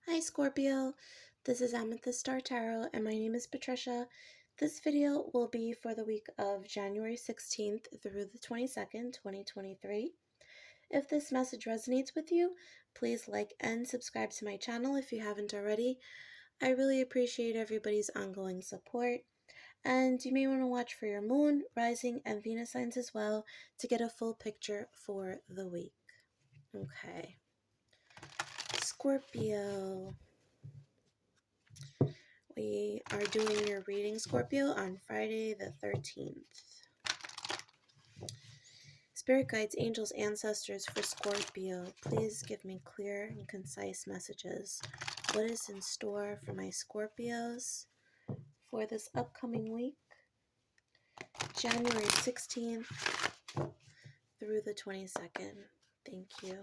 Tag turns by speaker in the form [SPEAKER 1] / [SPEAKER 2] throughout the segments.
[SPEAKER 1] Hi Scorpio, this is Amethyst Star Tarot and my name is Patricia. This video will be for the week of January 16th through the 22nd, 2023. If this message resonates with you, please like and subscribe to my channel if you haven't already. I really appreciate everybody's ongoing support. And you may want to watch for your moon, rising, and Venus signs as well to get a full picture for the week. Okay. Scorpio. We are doing your reading, Scorpio, on Friday the 13th. Spirit guides, angels, ancestors for Scorpio, please give me clear and concise messages. What is in store for my Scorpios for this upcoming week, January 16th through the 22nd? Thank you.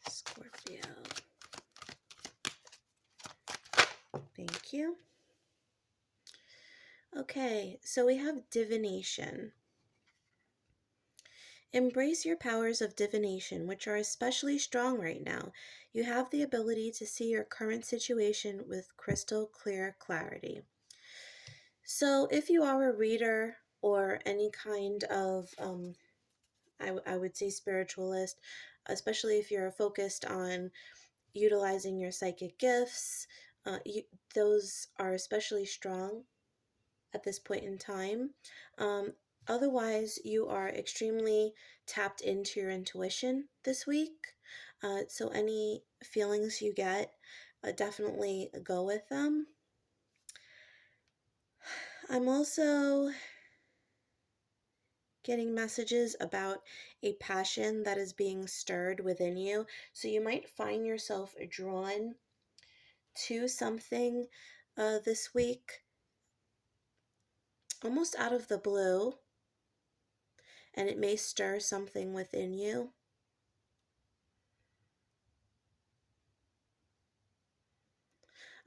[SPEAKER 1] Scorpio. Thank you. Okay, so we have divination. Embrace your powers of divination, which are especially strong right now. You have the ability to see your current situation with crystal clear clarity. So if you are a reader or any kind of, I would say spiritualist, especially if you're focused on utilizing your psychic gifts, those are especially strong at this point in time. Otherwise, you are extremely tapped into your intuition this week. So any feelings you get, definitely go with them. I'm also getting messages about a passion that is being stirred within you. So you might find yourself drawn to something this week, almost out of the blue, and it may stir something within you.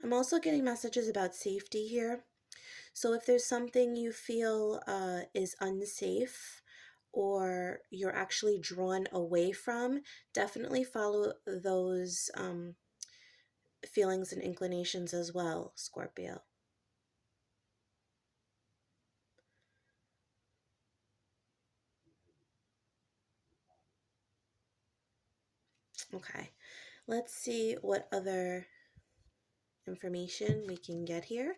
[SPEAKER 1] I'm also getting messages about safety here. So if there's something you feel is unsafe or you're actually drawn away from, definitely follow those feelings and inclinations as well, Scorpio. Okay, let's see what other information we can get here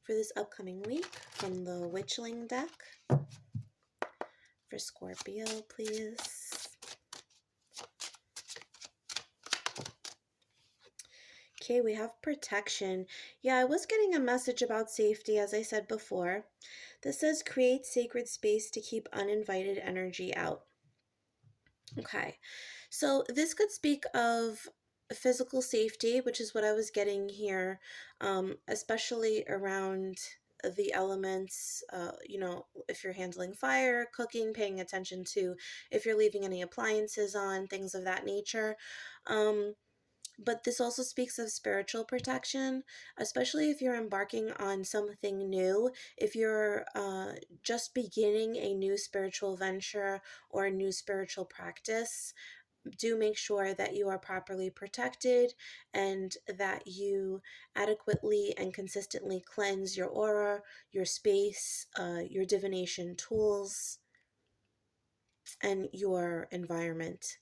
[SPEAKER 1] for this upcoming week from the Witchling deck for Scorpio, please. Okay, we have protection. Yeah, I was getting a message about safety, as I said before. This says create sacred space to keep uninvited energy out. Okay, so this could speak of physical safety, which is what I was getting here, especially around the elements, if you're handling fire, cooking, paying attention to if you're leaving any appliances on, things of that nature. But this also speaks of spiritual protection, especially if you're embarking on something new. If you're just beginning a new spiritual venture or a new spiritual practice, do make sure that you are properly protected and that you adequately and consistently cleanse your aura, your space, your divination tools, and your environment.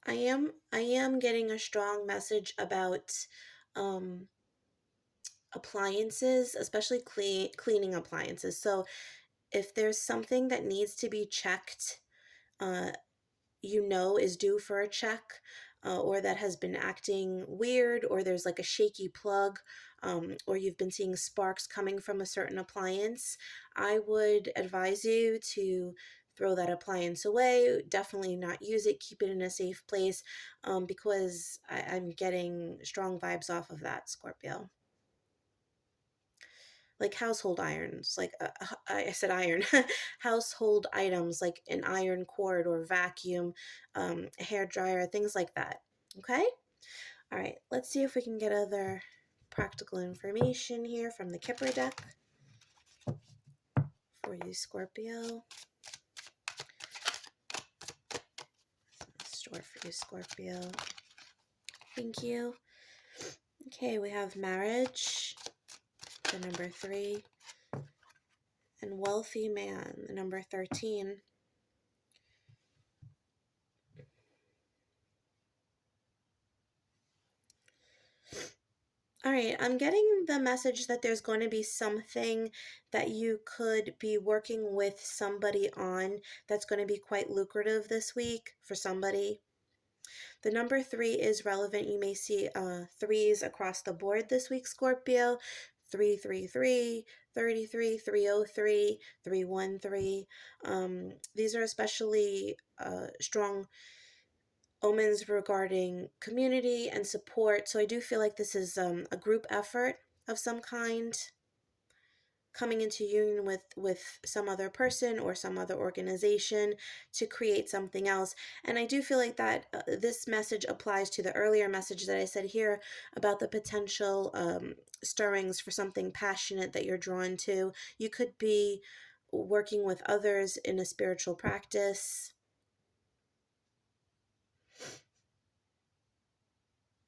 [SPEAKER 1] I am getting a strong message about appliances, especially cleaning appliances. So if there's something that needs to be checked, uh, is due for a check, or that has been acting weird, or there's like a shaky plug, or you've been seeing sparks coming from a certain appliance, I would advise you to throw that appliance away. Definitely not use it. Keep it in a safe place, because I'm getting strong vibes off of that, Scorpio. Like household irons, like I said iron, household items like an iron cord or vacuum, a hair dryer, things like that. Okay? All right, let's see if we can get other practical information here from the Kipper deck. for you, Scorpio. Store for you, Scorpio. Thank you. Okay, we have marriage, the number 3, and wealthy man, the number 13. All right, I'm getting the message that there's going to be something that you could be working with somebody on that's going to be quite lucrative this week for somebody. The number 3 is relevant. You may see threes across the board this week, Scorpio. 333, 33, 303, 313. These are especially strong omens regarding community and support. So I do feel like this is a group effort of some kind, coming into union with some other person or some other organization to create something else. And I do feel like that this message applies to the earlier message that I said here about the potential stirrings for something passionate that you're drawn to. You could be working with others in a spiritual practice.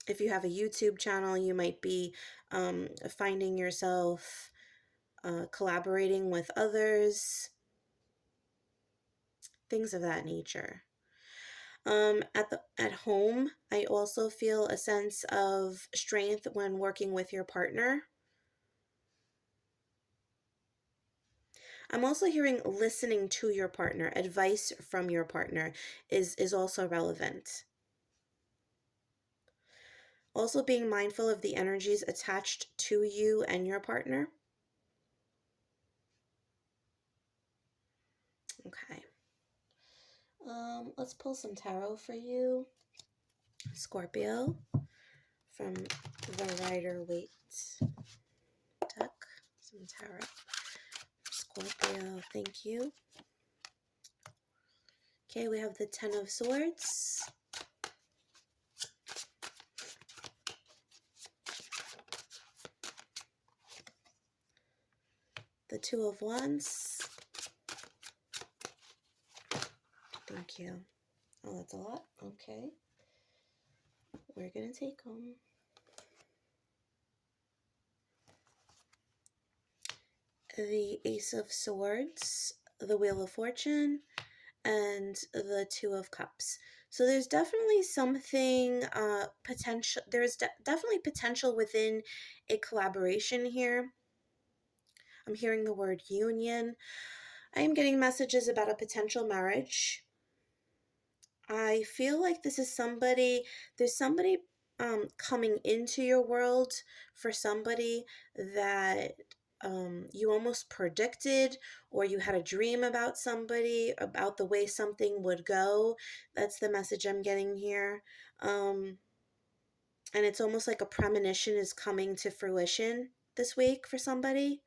[SPEAKER 1] If you have a YouTube channel, you might be finding yourself collaborating with others, things of that nature. At home, I also feel a sense of strength when working with your partner. I'm also hearing listening to your partner, advice from your partner is also relevant. Also being mindful of the energies attached to you and your partner. Okay. Let's pull some tarot for you, Scorpio, from the Rider-Waite deck. Some tarot. Scorpio, thank you. Okay, we have the Ten of Swords. The Two of Wands. Thank you. Oh, that's a lot. Okay. We're going to take them. The Ace of Swords, the Wheel of Fortune, and the Two of Cups. So there's definitely something potential. There's definitely potential within a collaboration here. I'm hearing the word union. I am getting messages about a potential marriage. I feel like this is somebody, there's somebody coming into your world for somebody that you almost predicted, or you had a dream about somebody, about the way something would go. That's the message I'm getting here. And it's almost like a premonition is coming to fruition this week for somebody.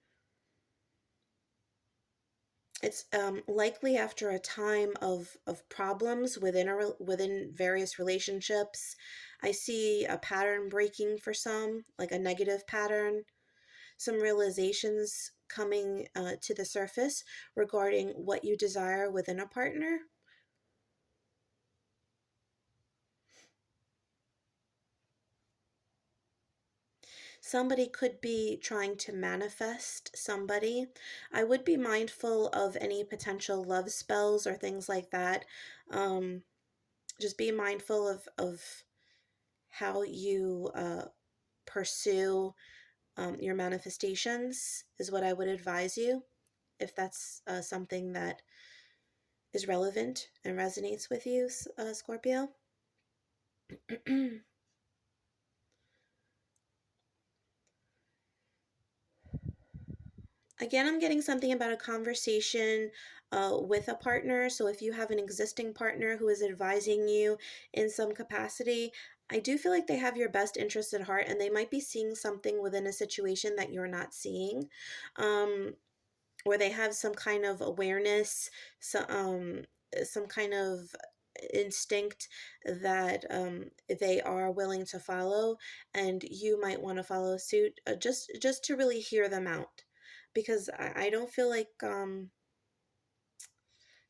[SPEAKER 1] It's likely after a time of problems within various relationships. I see a pattern breaking for some, like a negative pattern. Some realizations coming to the surface regarding what you desire within a partner. Somebody could be trying to manifest somebody. I would be mindful of any potential love spells or things like that. Just be mindful of how you pursue your manifestations is what I would advise you, if that's something that is relevant and resonates with you, Scorpio. Again, I'm getting something about a conversation with a partner. So if you have an existing partner who is advising you in some capacity, I do feel like they have your best interest at heart, and they might be seeing something within a situation that you're not seeing. Or they have some kind of awareness, some kind of instinct that they are willing to follow, and you might want to follow suit, just to really hear them out, because I don't feel like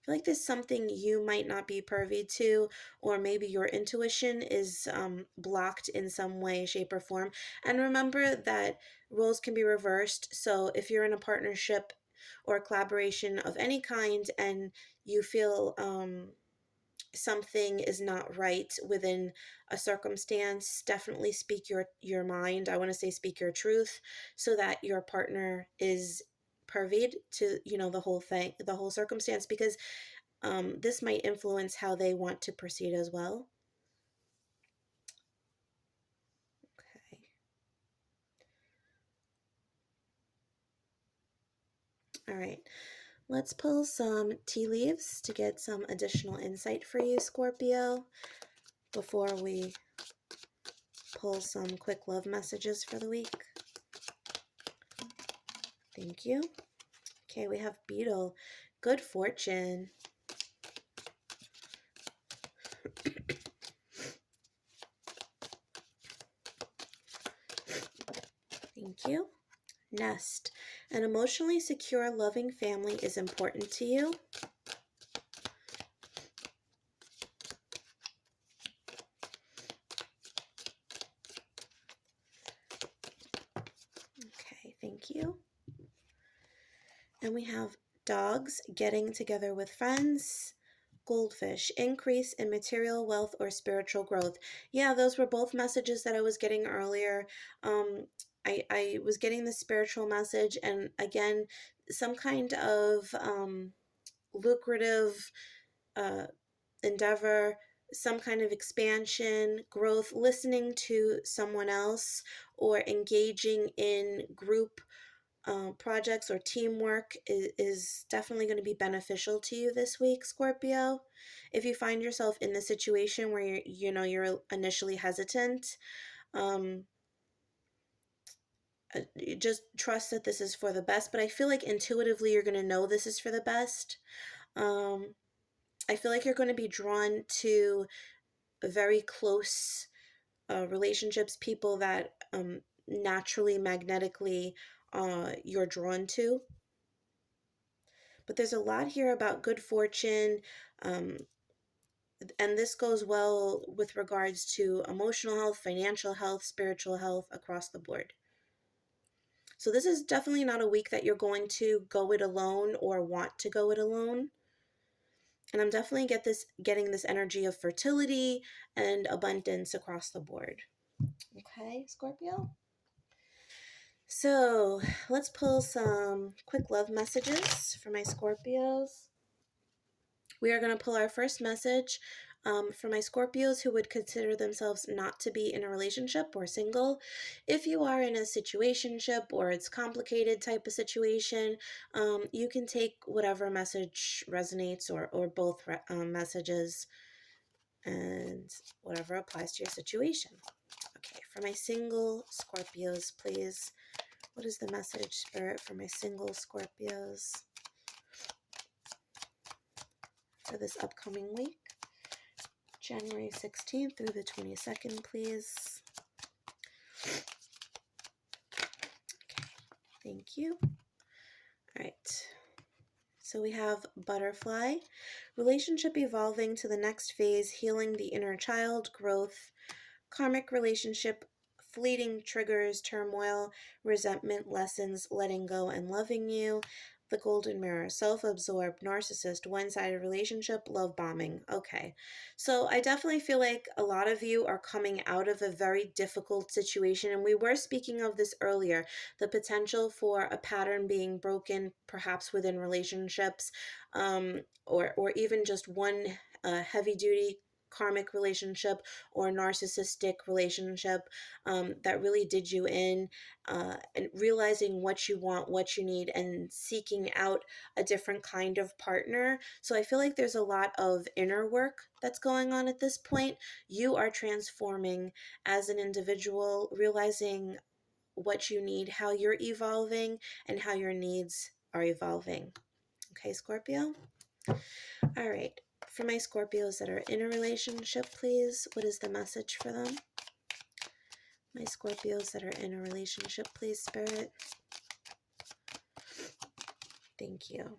[SPEAKER 1] feel like there's something you might not be privy to, or maybe your intuition is blocked in some way, shape, or form. And remember that roles can be reversed. So if you're in a partnership or a collaboration of any kind and you feel something is not right within a circumstance, definitely speak your mind. I want to say speak your truth, so that your partner is privy to, the whole thing, the whole circumstance, because this might influence how they want to proceed as well. Okay. All right. Let's pull some tea leaves to get some additional insight for you, Scorpio, before we pull some quick love messages for the week. Thank you. Okay, we have Beetle. Good fortune. Thank you. Nest. An emotionally secure, loving family is important to you. Okay, thank you. And we have dogs, getting together with friends. Goldfish, increase in material wealth or spiritual growth. Yeah, those were both messages that I was getting earlier. I was getting the spiritual message, and again, some kind of lucrative endeavor, some kind of expansion, growth, listening to someone else, or engaging in group projects or teamwork is definitely going to be beneficial to you this week, Scorpio. If you find yourself in the situation where you're initially hesitant, um, just trust that this is for the best. But I feel like intuitively you're going to know this is for the best. I feel like you're going to be drawn to very close relationships, people that naturally, magnetically, you're drawn to. But there's a lot here about good fortune, um, and this goes well with regards to emotional health, financial health, spiritual health across the board. So this is definitely not a week that you're going to go it alone or want to go it alone. And I'm definitely getting this energy of fertility and abundance across the board. Okay, Scorpio? So let's pull some quick love messages for my Scorpios. We are going to pull our first message for my Scorpios who would consider themselves not to be in a relationship or single. If you are in a situationship or it's complicated type of situation, you can take whatever message resonates, or both messages, and whatever applies to your situation. Okay, for my single Scorpios, please, what is the message, Spirit, for my single Scorpios for this upcoming week? January 16th through the 22nd, please. Okay, thank you. All right. So we have butterfly, relationship evolving to the next phase, healing the inner child, growth, karmic relationship, fleeting triggers, turmoil, resentment, lessons, letting go and loving you. The golden mirror, self-absorbed, narcissist, one-sided relationship, love bombing. Okay, so I definitely feel like a lot of you are coming out of a very difficult situation, and we were speaking of this earlier, the potential for a pattern being broken, perhaps within relationships, or even just one heavy-duty karmic relationship or narcissistic relationship that really did you in, and realizing what you want, what you need, and seeking out a different kind of partner. So I feel like there's a lot of inner work that's going on at this point. You are transforming as an individual, realizing what you need, how you're evolving, and how your needs are evolving. Okay, Scorpio? All right. For my Scorpios that are in a relationship, please, what is the message for them? My Scorpios that are in a relationship, please, Spirit. Thank you.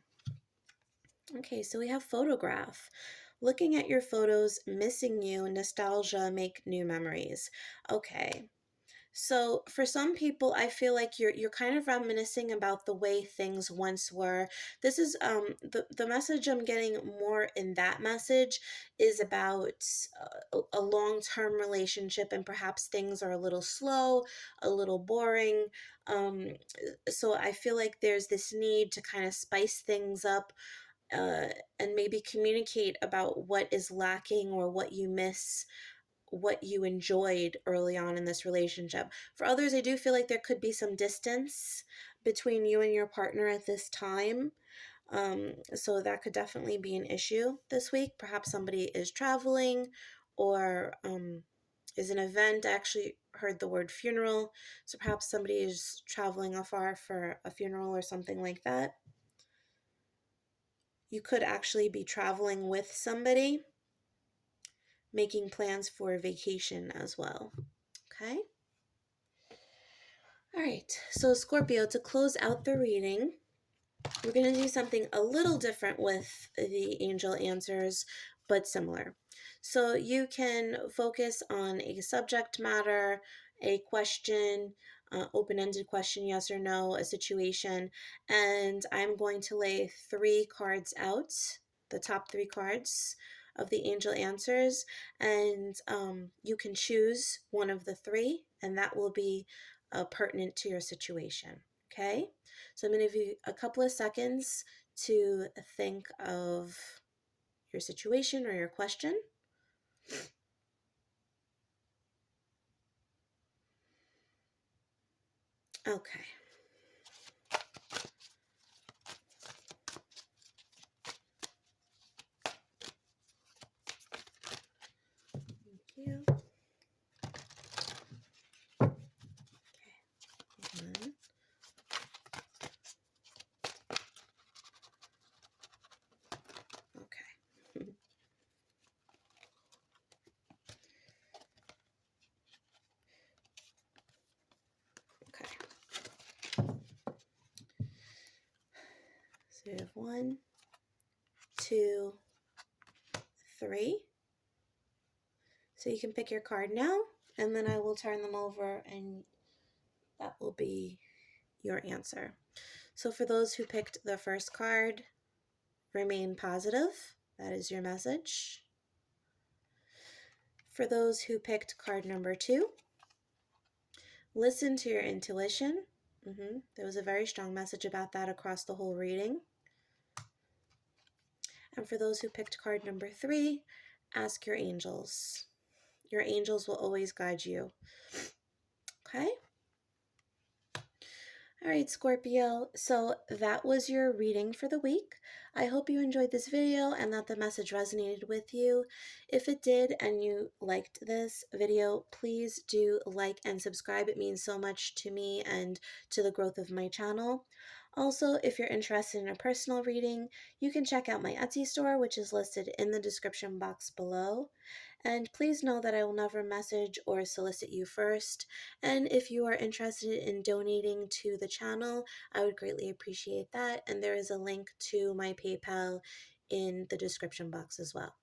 [SPEAKER 1] Okay, so we have photograph. Looking at your photos, missing you, nostalgia, make new memories. Okay. So for some people, I feel like you're kind of reminiscing about the way things once were. This is the message I'm getting more in that message is about a long-term relationship, and perhaps things are a little slow, a little boring. Um, so I feel like there's this need to kind of spice things up, uh, and maybe communicate about what is lacking or what you miss, what you enjoyed early on in this relationship. For others, I do feel like there could be some distance between you and your partner at this time. So that could definitely be an issue this week. Perhaps somebody is traveling or is an event. I actually heard the word funeral. So perhaps somebody is traveling afar for a funeral or something like that. You could actually be traveling with somebody, making plans for a vacation as well. Okay. All right. So, Scorpio, to close out the reading, we're going to do something a little different with the angel answers, but similar. So, you can focus on a subject matter, a question, open ended question, yes or no, a situation, and I'm going to lay 3 cards out, the top 3 cards of the angel answers, and you can choose one of the 3, and that will be pertinent to your situation. Okay? So I'm going to give you a couple of seconds to think of your situation or your question. Okay. Thank you. Okay. Okay. Okay. So we have 1, 2, 3. So you can pick your card now, and then I will turn them over, and that will be your answer. So for those who picked the first card, remain positive. That is your message. For those who picked card number 2, listen to your intuition. There was a very strong message about that across the whole reading. And for those who picked card number 3, ask your angels. Your angels will always guide you. Okay? All right, Scorpio, so that was your reading for the week. I hope you enjoyed this video and that the message resonated with you. If it did and you liked this video, please do like and subscribe. It means so much to me and to the growth of my channel. Also, if you're interested in a personal reading, you can check out my Etsy store, which is listed in the description box below. And please know that I will never message or solicit you first. And if you are interested in donating to the channel, I would greatly appreciate that. And there is a link to my PayPal in the description box as well.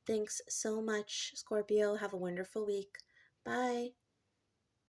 [SPEAKER 1] Thanks so much, Scorpio. Have a wonderful week. Bye.